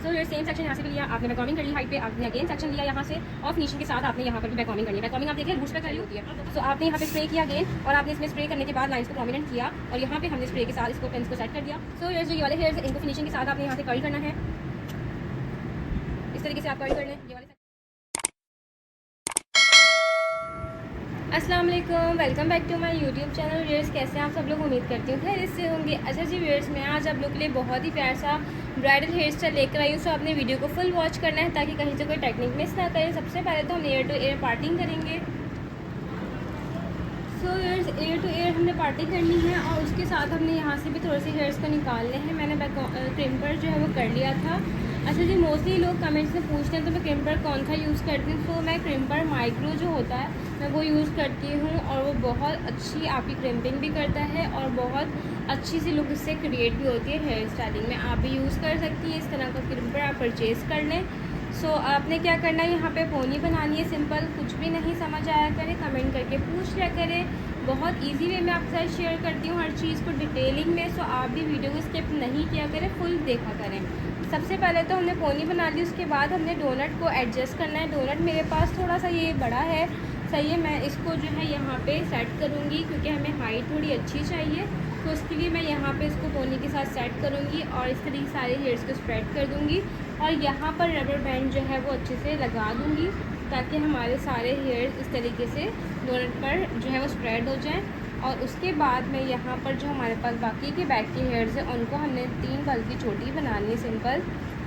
सो ये same section यहाँ से भी लिया आपने, बैककॉमिंग कर ली हाइट पे, आपने अगेन सेक्शन लिया यहाँ से और फिनिशिंग के साथ आपने यहाँ पर भी बैककॉमिंग करनी है। बैककॉमिंग आप देखिए रूट्स पे करी होती है। सो आपने यहाँ पे स्प्रे किया अगेन और आपने इसमें स्प्रे करने के बाद लाइन्स को प्रोमिनेंट किया और यहाँ पे हमने स्प्रे के साथ इसको पेंस को सेट कर दिया। सो ये जो ये वाले हेयर्स इनको फिनिशिंग के साथ आपने यहाँ से कर्ल करना है, इस तरीके से आप कर्ल कर लें ये वाले। अस्सलाम वालेकुम, welcome back to my YouTube channel. Viewers कैसे हैं आप सब लोग, उम्मीद करती हूँ खैर इससे होंगे। अच्छा जी व्यूअर्स, मैं आज आप लोग के लिए बहुत ही प्यार सा ब्राइडल हेयर स्टाइल लेकर आई हूँ। सो आपने वीडियो को फुल वॉच करना है ताकि कहीं से कोई टेक्निक मिस ना करें। सबसे पहले तो हम एयर टू एयर पार्टिंग करेंगे। So viewers ear to ear हमने पार्टिंग करनी है और उसके साथ हमने यहाँ से भी थोड़े से हेयर्स को निकालने हैं। मैंने क्रिम्पर जो है वो कर लिया था। अच्छा जी, मोस्टली लोग कमेंट्स में पूछते हैं तो मैं क्रिम्पर कौन सा यूज़ करती हूँ। तो मैं क्रिम्पर माइक्रो जो होता है मैं वो यूज़ करती हूँ और वो बहुत अच्छी आपकी क्रिम्पिंग भी करता है और बहुत अच्छी सी लुक इससे क्रिएट भी होती है हेयर स्टाइलिंग में। आप भी यूज़ कर सकती हैं इस तरह का क्रिम्पर, आप परचेज़ कर लें। सो आपने क्या करना है, यहाँ पे पोनी बनानी है सिंपल। कुछ भी नहीं समझ आया करें कमेंट करके पूछ लिया करें, बहुत इजी वे में आपके साथ शेयर करती हूँ हर चीज़ को डिटेलिंग में। सो आप भी वीडियो को स्किप नहीं किया करें, फुल देखा करें। सबसे पहले तो हमने पोनी बना ली, उसके बाद हमने डोनट को एडजस्ट करना है। डोनट मेरे पास थोड़ा सा ये बड़ा है, सही है। मैं इसको जो है यहाँ पे सेट करूँगी क्योंकि हमें हाइट थोड़ी अच्छी चाहिए, तो उसके लिए मैं यहाँ पे इसको पोनी के साथ सेट करूँगी और इस तरीके सारे हेयर्स को स्प्रेड कर दूँगी और यहाँ पर रबर बैंड जो है वो अच्छे से लगा दूँगी ताकि हमारे सारे हेयर्स इस तरीके से डोनट पर जो है वो स्प्रेड हो जाएँ। और उसके बाद में यहाँ पर जो हमारे पास बाकी के बैक के हेयर्स हैं उनको हमने 3 पल की चोटी बनानी है सिंपल,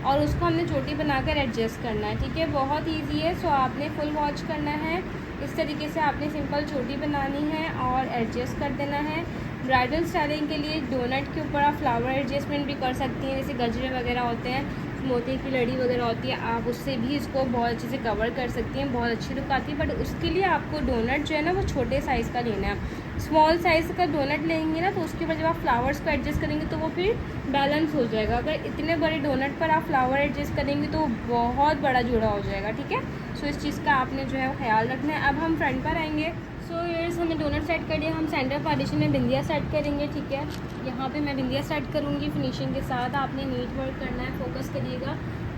और उसको हमने चोटी बनाकर एडजस्ट करना है। ठीक है, बहुत इजी है। सो आपने फुल वॉच करना है। इस तरीके से आपने सिंपल चोटी बनानी है और एडजस्ट कर देना है। ब्राइडल स्टाइलिंग के लिए डोनट के ऊपर आप फ्लावर एडजस्टमेंट भी कर सकती हैं, जैसे गजरे वगैरह होते हैं, मोती की लड़ी वगैरह होती है, आप उससे भी इसको बहुत अच्छे से कवर कर सकती हैं, बहुत अच्छी लुक आती है। बट उसके लिए आपको डोनट जो है ना वो छोटे साइज़ का लेना है। स्मॉल साइज़ का डोनट लेंगे ना तो उसके बाद जब आप फ्लावर्स को एडजस्ट करेंगे तो वो फिर बैलेंस हो जाएगा। अगर इतने बड़े डोनट पर आप फ्लावर एडजस्ट करेंगे तो बहुत बड़ा जोड़ा हो जाएगा। ठीक है, सो इस चीज़ का आपने जो है वो ख्याल रखना है। अब हम फ्रंट पर आएंगे। सो येर्स हमने डोनट सेट कर दिया, हम सेंटर पार्टीशन में बिंदिया सेट करेंगे। ठीक है, यहाँ पे मैं बिंदिया सेट करूँगी फिनिशिंग के साथ। आपने नीट वर्क करना है, फोकस करिएगा,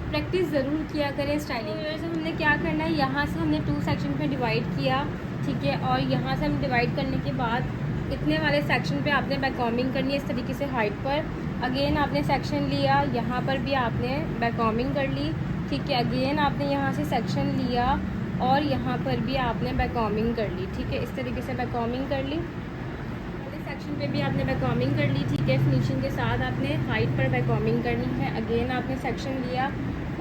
प्रैक्टिस ज़रूर किया करें स्टाइलिंग। येर्स हमने क्या करना है, यहाँ से हमने 2 सेक्शन पे डिवाइड किया। ठीक है, और यहाँ से हम डिवाइड करने के बाद इतने वाले सेक्शन पे आपने बैककॉमिंग करनी है इस तरीके से हाइट पर। अगेन आपने सेक्शन लिया, यहाँ पर भी आपने बैककॉमिंग कर ली। ठीक है, अगेन आपने यहाँ से सेक्शन लिया और यहाँ पर भी आपने बैककॉमिंग कर ली। ठीक है, इस तरीके से बैककॉमिंग कर ली। सेक्शन पे भी आपने बैककॉमिंग कर ली। ठीक है, फिनिशिंग के साथ आपने हाइट पर बैककॉमिंग करनी है। अगेन आपने सेक्शन लिया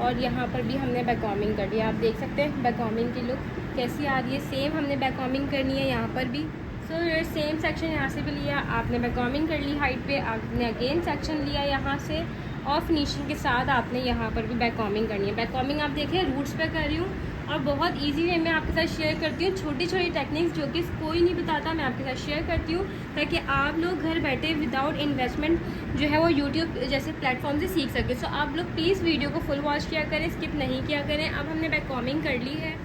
और यहाँ पर भी हमने बैककॉमिंग कर लिया। आप देख सकते हैं बैककॉमिंग की लुक कैसी आ रही है। सेम हमने बैककॉमिंग करनी है यहाँ पर भी। सो ये सेम सेक्शन यहाँ से भी लिया, आपने बैककॉमिंग कर ली हाइट पे, आपने अगेन सेक्शन लिया यहाँ से और फिनिशिंग के साथ आपने यहाँ पर भी बैककॉमिंग करनी है। बैककॉमिंग आप देखिए रूट्स पे कर रही हूँ और बहुत इजी वे में आपके साथ शेयर करती हूँ। छोटी छोटी टेक्निक्स जो कि कोई नहीं बताता, मैं आपके साथ शेयर करती हूँ ताकि आप लोग घर बैठे विदाउट इन्वेस्टमेंट जो है वो यूट्यूब जैसे प्लेटफॉर्म से सीख सकें। सो आप लोग प्लीज़ वीडियो को फुल वॉच किया करें, स्किप नहीं किया करें। अब हमने बैककॉमिंग कर ली है।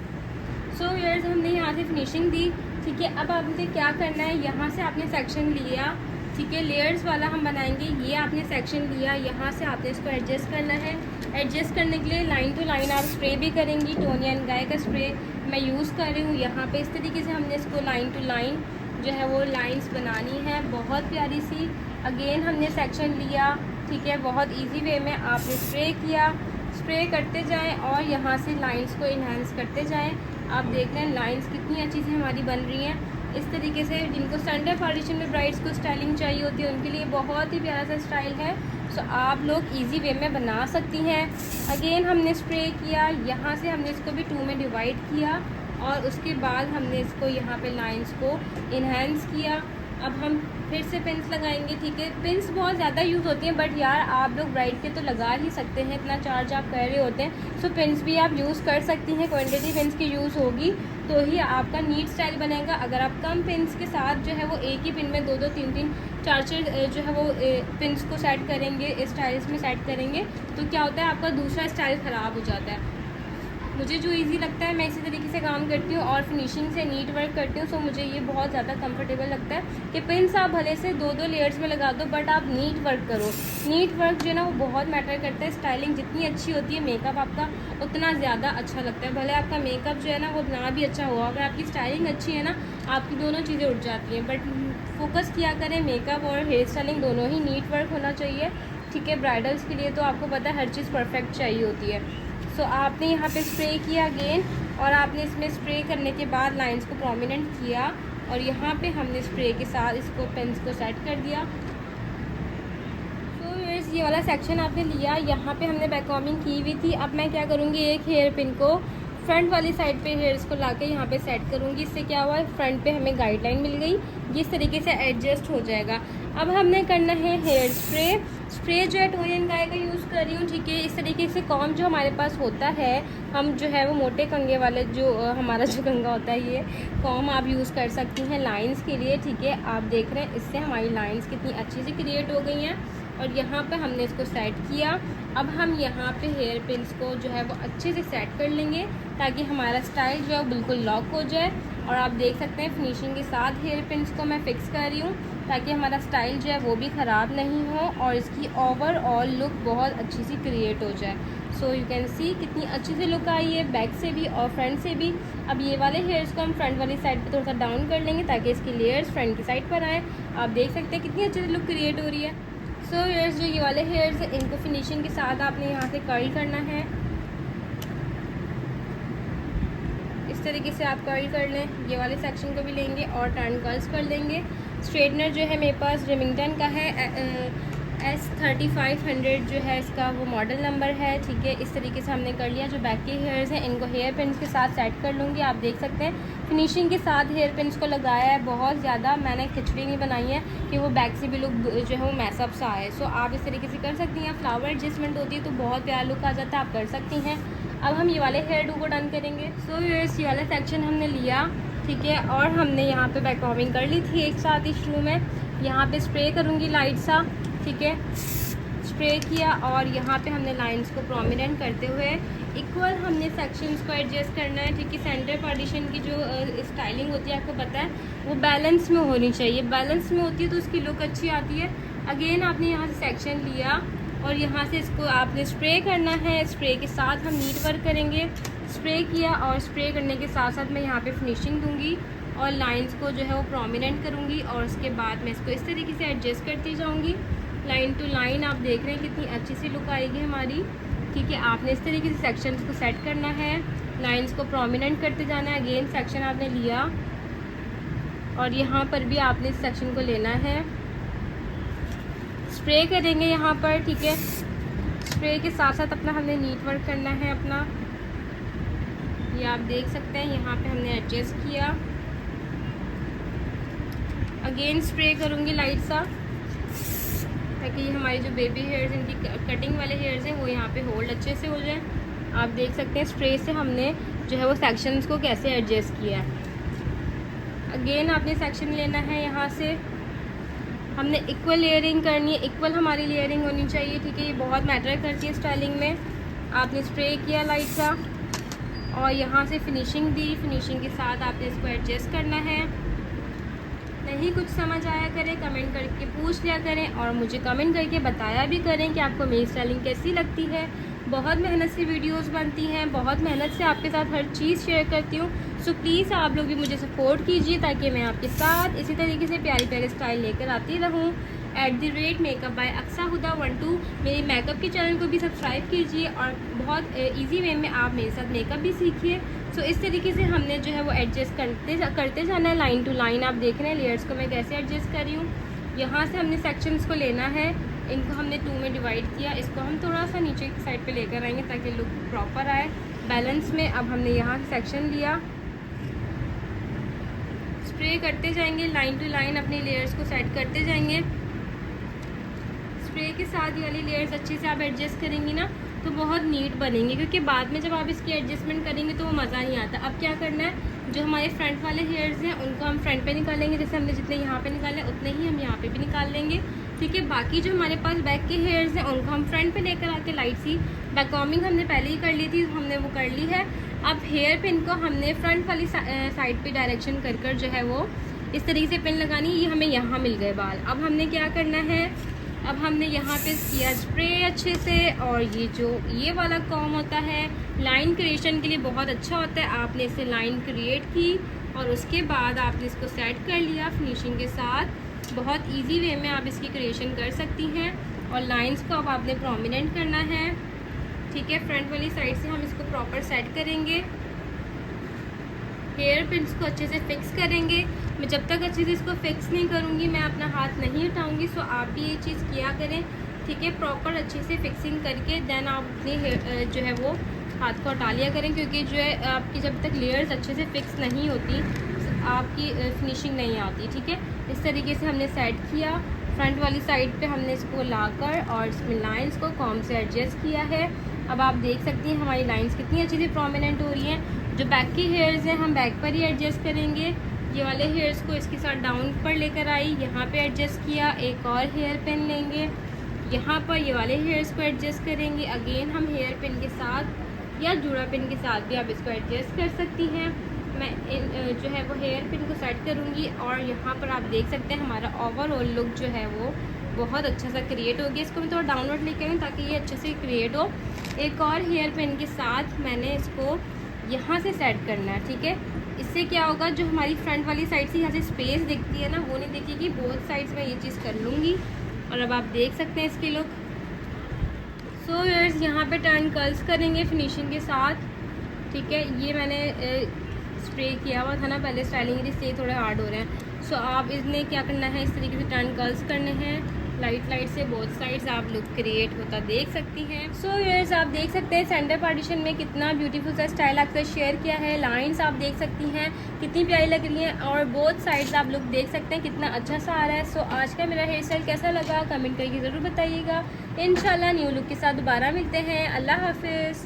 सो यार्स हमने यहाँ से फिनिशिंग दी। ठीक है, अब आपने क्या करना है, यहाँ से आपने सेक्शन लिया। ठीक है, लेयर्स वाला हम बनाएंगे। ये आपने सेक्शन लिया, यहाँ से आपने इसको एडजस्ट करना है। एडजस्ट करने के लिए लाइन टू लाइन आप स्प्रे भी करेंगी। टोनी एंड गाय का स्प्रे मैं यूज़ कर रही हूँ यहाँ पे। इस तरीके से हमने इसको लाइन टू लाइन जो है वो लाइंस बनानी है, बहुत प्यारी सी। अगेन हमने सेक्शन लिया। ठीक है, बहुत ईजी वे में आपने स्प्रे किया, स्प्रे करते जाएँ और यहाँ से लाइन्स को इन्हांस करते जाएँ। आप देख रहे हैं लाइंस कितनी अच्छी सी हमारी बन रही हैं। इस तरीके से जिनको सेंटर पार्टीशन में ब्राइड्स को स्टाइलिंग चाहिए होती है उनके लिए बहुत ही प्यारा सा स्टाइल है। सो आप लोग इजी वे में बना सकती हैं। अगेन हमने स्प्रे किया, यहाँ से हमने इसको भी 2 में डिवाइड किया और उसके बाद हमने इसको यहाँ पे लाइंस को इन्हेंस किया। अब हम फिर से पिन्स लगाएंगे। ठीक है, पिन्स बहुत ज़्यादा यूज़ होती हैं बट यार आप लोग ब्राइड के तो लगा ही सकते हैं, इतना चार्ज आप कर रहे होते हैं। सो पिन्स भी आप यूज़ कर सकती हैं, क्वांटिटी पिन्स की यूज़ होगी तो ही आपका नीट स्टाइल बनेगा। अगर आप कम पिन्स के साथ जो है वो एक ही पिन में 2-2, 3-3, 4-4 जो है वो पिन्स को सेट करेंगे, स्टाइल्स में सेट करेंगे तो क्या होता है आपका दूसरा स्टाइल ख़राब हो जाता है। मुझे जो इजी लगता है मैं इसी तरीके से काम करती हूँ और फिनिशिंग से नीट वर्क करती हूँ। सो मुझे ये बहुत ज़्यादा कंफर्टेबल लगता है कि पिन्स आप भले से 2-2 लेयर्स में लगा दो, बट आप नीट वर्क करो। नीट वर्क जो है ना वो बहुत मैटर करता है। स्टाइलिंग जितनी अच्छी होती है मेकअप आपका उतना ज़्यादा अच्छा लगता है। भले आपका मेकअप जो है ना वो ना भी अच्छा हुआ, अगर आपकी स्टाइलिंग अच्छी है ना आपकी दोनों चीज़ें उठ जाती हैं। बट फोकस किया करें मेकअप और हेयर स्टाइलिंग दोनों ही नीट वर्क होना चाहिए, ठीक है। ब्राइडल्स के लिए तो आपको पता है हर चीज़ परफेक्ट चाहिए होती है। सो आपने यहाँ पे स्प्रे किया अगेन, और आपने इसमें स्प्रे करने के बाद लाइंस को प्रोमिनेंट किया, और यहाँ पे हमने स्प्रे के साथ इसको पेंस को सेट कर दिया। तो ये वाला सेक्शन आपने लिया, यहाँ पे हमने बैक कॉम्बिंग की हुई थी। अब मैं क्या करूँगी, एक हेयर पिन को फ्रंट वाली साइड पे हेयर्स को लाके यहाँ पे सेट करूँगी। इससे क्या हुआ, फ्रंट पे हमें गाइडलाइन मिल गई, इस तरीके से एडजस्ट हो जाएगा। अब हमने करना है हेयर स्प्रे जो है टोरियन गाय का यूज़ कर रही हूँ, ठीक है। इस तरीके से कॉम जो हमारे पास होता है, हम जो है वो मोटे कंगे वाले जो हमारा जो कंगा होता है, ये कॉम आप यूज़ कर सकती हैं लाइंस के लिए, ठीक है। आप देख रहे हैं इससे हमारी लाइंस कितनी अच्छी से क्रिएट हो गई हैं, और यहाँ पे हमने इसको सेट किया। अब हम यहाँ पे हेयर पिन्स को जो है वो अच्छे से सेट कर लेंगे ताकि हमारा स्टाइल जो है वो बिल्कुल लॉक हो जाए। और आप देख सकते हैं फिनिशिंग के साथ हेयर पिन्स को मैं फिक्स कर रही हूँ ताकि हमारा स्टाइल जो है वो भी ख़राब नहीं हो और इसकी ओवरऑल लुक बहुत अच्छी सी क्रिएट हो जाए। सो यू कैन सी कितनी अच्छी सी लुक आई है बैक से भी और फ्रंट से भी। अब ये वाले हेयर्स को हम फ्रंट वाली साइड पे थोड़ा सा डाउन कर लेंगे ताकि इसकी लेयर्स फ्रंट की साइड पर आए। आप देख सकते हैं कितनी अच्छी सी लुक क्रिएट हो रही है। सो हेयर्स जो ये वाले हेयर्स हैं इनको फिनिशिंग के साथ आपने यहाँ से कर्ल करना है, इस तरीके से आप कर्ल कर लें। ये वाले सेक्शन को भी लेंगे और टर्न कर्ल्स कर लेंगे। स्ट्रेटनर जो है मेरे पास रिमिंगटन का है, S3500 जो है इसका वो मॉडल नंबर है, ठीक है। इस तरीके से हमने कर लिया। जो बैक के हेयर्स हैं इनको हेयर पिन्स के साथ सेट कर लूँगी। आप देख सकते हैं फिनिशिंग के साथ हेयर पिन्स को लगाया है, बहुत ज़्यादा मैंने खिचड़ी नहीं बनाई है कि वो बैक से भी लुक जो है वो मैसअप सा आए। सो आप इस तरीके से कर सकती हैं। फ्लावर एडजस्टमेंट होती है तो बहुत प्यारा लुक आ जाता है, आप कर सकती हैं। अब हम ये वाले हेयर डू को डन करेंगे। सो ये वाला सेक्शन हमने लिया, ठीक है, और हमने यहाँ पे बैक कॉम्बिंग कर ली थी एक साथ ही शुरू में। यहाँ पे स्प्रे करूँगी लाइट सा, ठीक है। स्प्रे किया और यहाँ पे हमने लाइंस को प्रोमिनेंट करते हुए इक्वल हमने सेक्शंस को एडजस्ट करना है, ठीक है। सेंटर पार्टीशन की जो स्टाइलिंग होती है आपको पता है वो बैलेंस में होनी चाहिए, बैलेंस में होती है तो उसकी लुक अच्छी आती है। अगेन आपने यहाँ से सेक्शन लिया और यहाँ से इसको आपने स्प्रे करना है। स्प्रे के साथ हम नीट वर्क करेंगे। स्प्रे किया और स्प्रे करने के साथ साथ मैं यहाँ पे फिनिशिंग दूंगी और लाइंस को जो है वो प्रोमिनेंट करूँगी और उसके बाद मैं इसको इस तरीके से एडजस्ट करती जाऊँगी लाइन टू लाइन। आप देख रहे हैं कितनी अच्छी सी लुक आएगी हमारी, ठीक है। आपने इस तरीके से सेक्शंस को सेट करना है, लाइंस को प्रोमिनेंट करते जाना है। अगेन सेक्शन आपने लिया और यहाँ पर भी आपने इस सेक्शन को लेना है, स्प्रे करेंगे यहाँ पर, ठीक है। स्प्रे के साथ साथ अपना हमने नीट वर्क करना है अपना। ये आप देख सकते हैं यहाँ पे हमने एडजस्ट किया। अगेन स्प्रे करूँगी लाइट सा ताकि ये हमारी जो बेबी हेयर्स इनकी कटिंग वाले हेयर्स हैं वो यहाँ पे होल्ड अच्छे से हो जाए। आप देख सकते हैं स्प्रे से हमने जो है वो सेक्शंस को कैसे एडजस्ट किया है। अगेन आपने सेक्शन लेना है, यहाँ से हमने इक्वल लेयरिंग करनी है, इक्वल हमारी लेयरिंग होनी चाहिए, ठीक है। ये बहुत मैटर करती है स्टाइलिंग में। आपने स्प्रे किया लाइट सा और यहाँ से फिनिशिंग दी। फिनिशिंग के साथ आपने इसको एडजस्ट करना है। नहीं कुछ समझ आया करें कमेंट करके पूछ लिया करें और मुझे कमेंट करके बताया भी करें कि आपको मेरी स्टाइलिंग कैसी लगती है। बहुत मेहनत से वीडियोस बनती हैं, बहुत मेहनत से आपके साथ हर चीज़ शेयर करती हूँ। सो प्लीज़ आप लोग भी मुझे सपोर्ट कीजिए ताकि मैं आपके साथ इसी तरीके से प्यारी प्यारी स्टाइल लेकर आती रहूँ। @मेकअप बाय अक्सा हुदा 12 मेरे मेकअप के चैनल को भी सब्सक्राइब कीजिए और बहुत इजी वे में आप मेरे साथ मेकअप भी सीखिए। सो इस तरीके से हमने जो है वो एडजस्ट करते जाना है लाइन टू लाइन। आप देख रहे हैं लेयर्स को मैं कैसे एडजस्ट कर रही हूँ। यहाँ से हमने सेक्शंस को लेना है, इनको हमने 2 में डिवाइड किया। इसको हम थोड़ा सा नीचे की साइड पे लेकर आएंगे ताकि लुक प्रॉपर आए बैलेंस में। अब हमने यहाँ से सेक्शन लिया, स्प्रे करते जाएंगे लाइन टू लाइन, अपने लेयर्स को सेट करते जाएंगे। स्प्रे के साथ ये वाली लेयर्स अच्छे से आप एडजस्ट करेंगी ना तो बहुत नीट बनेंगे, क्योंकि बाद में जब आप इसकी एडजस्टमेंट करेंगे तो वो मज़ा नहीं आता। अब क्या करना है, जो हमारे फ्रंट वाले हेयर्स हैं उनको हम फ्रंट पे निकालेंगे, जैसे हमने जितने यहाँ पे निकाले उतने ही हम यहाँ पे भी निकाल लेंगे, ठीक है। बाकी जो हमारे पास बैक के हेयर्स हैं उनको हम फ्रंट पे लेकर आके लाइट सी बैक कॉम्बिंग हमने पहले ही कर ली थी, हमने वो कर ली है। अब हेयर पिन को हमने फ्रंट वाली साइड पे डायरेक्शन कर कर जो है वो इस तरीके से पिन लगानी है। ये हमें यहाँ मिल गए बाल। अब हमने क्या करना है, अब हमने यहाँ पे किया स्प्रे अच्छे से, और ये जो ये वाला कॉम होता है लाइन क्रिएशन के लिए बहुत अच्छा होता है। आपने इसे लाइन क्रिएट की और उसके बाद आपने इसको सेट कर लिया फिनिशिंग के साथ। बहुत इजी वे में आप इसकी क्रिएशन कर सकती हैं। और लाइंस को अब आपने प्रोमिनेंट करना है, ठीक है। फ्रंट वाली साइड से हम इसको प्रॉपर सेट करेंगे, हेयर पिन्स को अच्छे से फिक्स करेंगे। मैं जब तक अच्छे से इसको फिक्स नहीं करूँगी मैं अपना हाथ नहीं उठाऊँगी। सो आप भी ये चीज़ किया करें, ठीक है। प्रॉपर अच्छे से फिक्सिंग करके देन आप अपने जो है वो हाथ को हटा लिया करें, क्योंकि जो है आपकी जब तक लेयर्स अच्छे से फिक्स नहीं होती आपकी फिनिशिंग नहीं आती, ठीक है। इस तरीके से हमने सेट किया। फ्रंट वाली साइड पे हमने इसको लाकर और इसमें लाइंस को कॉम से एडजस्ट किया है। अब आप देख सकती हैं हमारी लाइंस कितनी अच्छे से प्रोमिनेंट हो रही हैं। जो बैक की हेयर्स हैं हम बैक पर ही एडजस्ट करेंगे। ये वाले हेयर्स को इसके साथ डाउन पर लेकर आई, यहाँ पे एडजस्ट किया। एक और हेयर पिन लेंगे, यहाँ पर ये वाले हेयर्स को एडजस्ट करेंगे। अगेन हम हेयर पिन के साथ या जूड़ा पिन के साथ भी आप इसको एडजस्ट कर सकती हैं। मैं जो है वो हेयर पिन को सेट करूँगी और यहाँ पर आप देख सकते हैं हमारा ओवरऑल लुक जो है वो बहुत अच्छा सा क्रिएट हो गया। इसको मैं थोड़ा डाउनवर्ड लेके आई ताकि ये अच्छे से क्रिएट हो। एक और हेयर पिन के साथ मैंने इसको यहाँ से सेट करना है, ठीक है। इससे क्या होगा, जो हमारी फ्रंट वाली साइड से यहाँ से स्पेस दिखती है ना वो नहीं दिखेगी। बोथ साइड्स में ये चीज़ कर लूँगी और अब आप देख सकते हैं इसकी लुक। सो व्यूअर्स यहाँ पे टर्न कर्ल्स करेंगे फिनिशिंग के साथ, ठीक है। ये मैंने स्प्रे किया हुआ था ना पहले स्टाइलिंग के लिए, थोड़े हार्ड हो रहे हैं। सो आप इसमें क्या करना है, इस तरीके से टर्न कर्ल्स करने हैं लाइट से बोथ साइड्स, आप लुक क्रिएट होता देख सकती हैं। सो व्यूअर्स आप देख सकते हैं सेंटर पार्टीशन में कितना ब्यूटीफुल सा स्टाइल आपसे शेयर किया है। लाइंस आप देख सकती हैं कितनी प्यारी लग रही हैं और बोथ साइड्स आप लुक देख सकते हैं कितना अच्छा सा आ रहा है। सो आज का मेरा हेयर स्टाइल कैसा लगा कमेंट करके ज़रूर बताइएगा। इंशाल्लाह न्यू लुक के साथ दोबारा मिलते हैं। अल्लाह हाफिज़।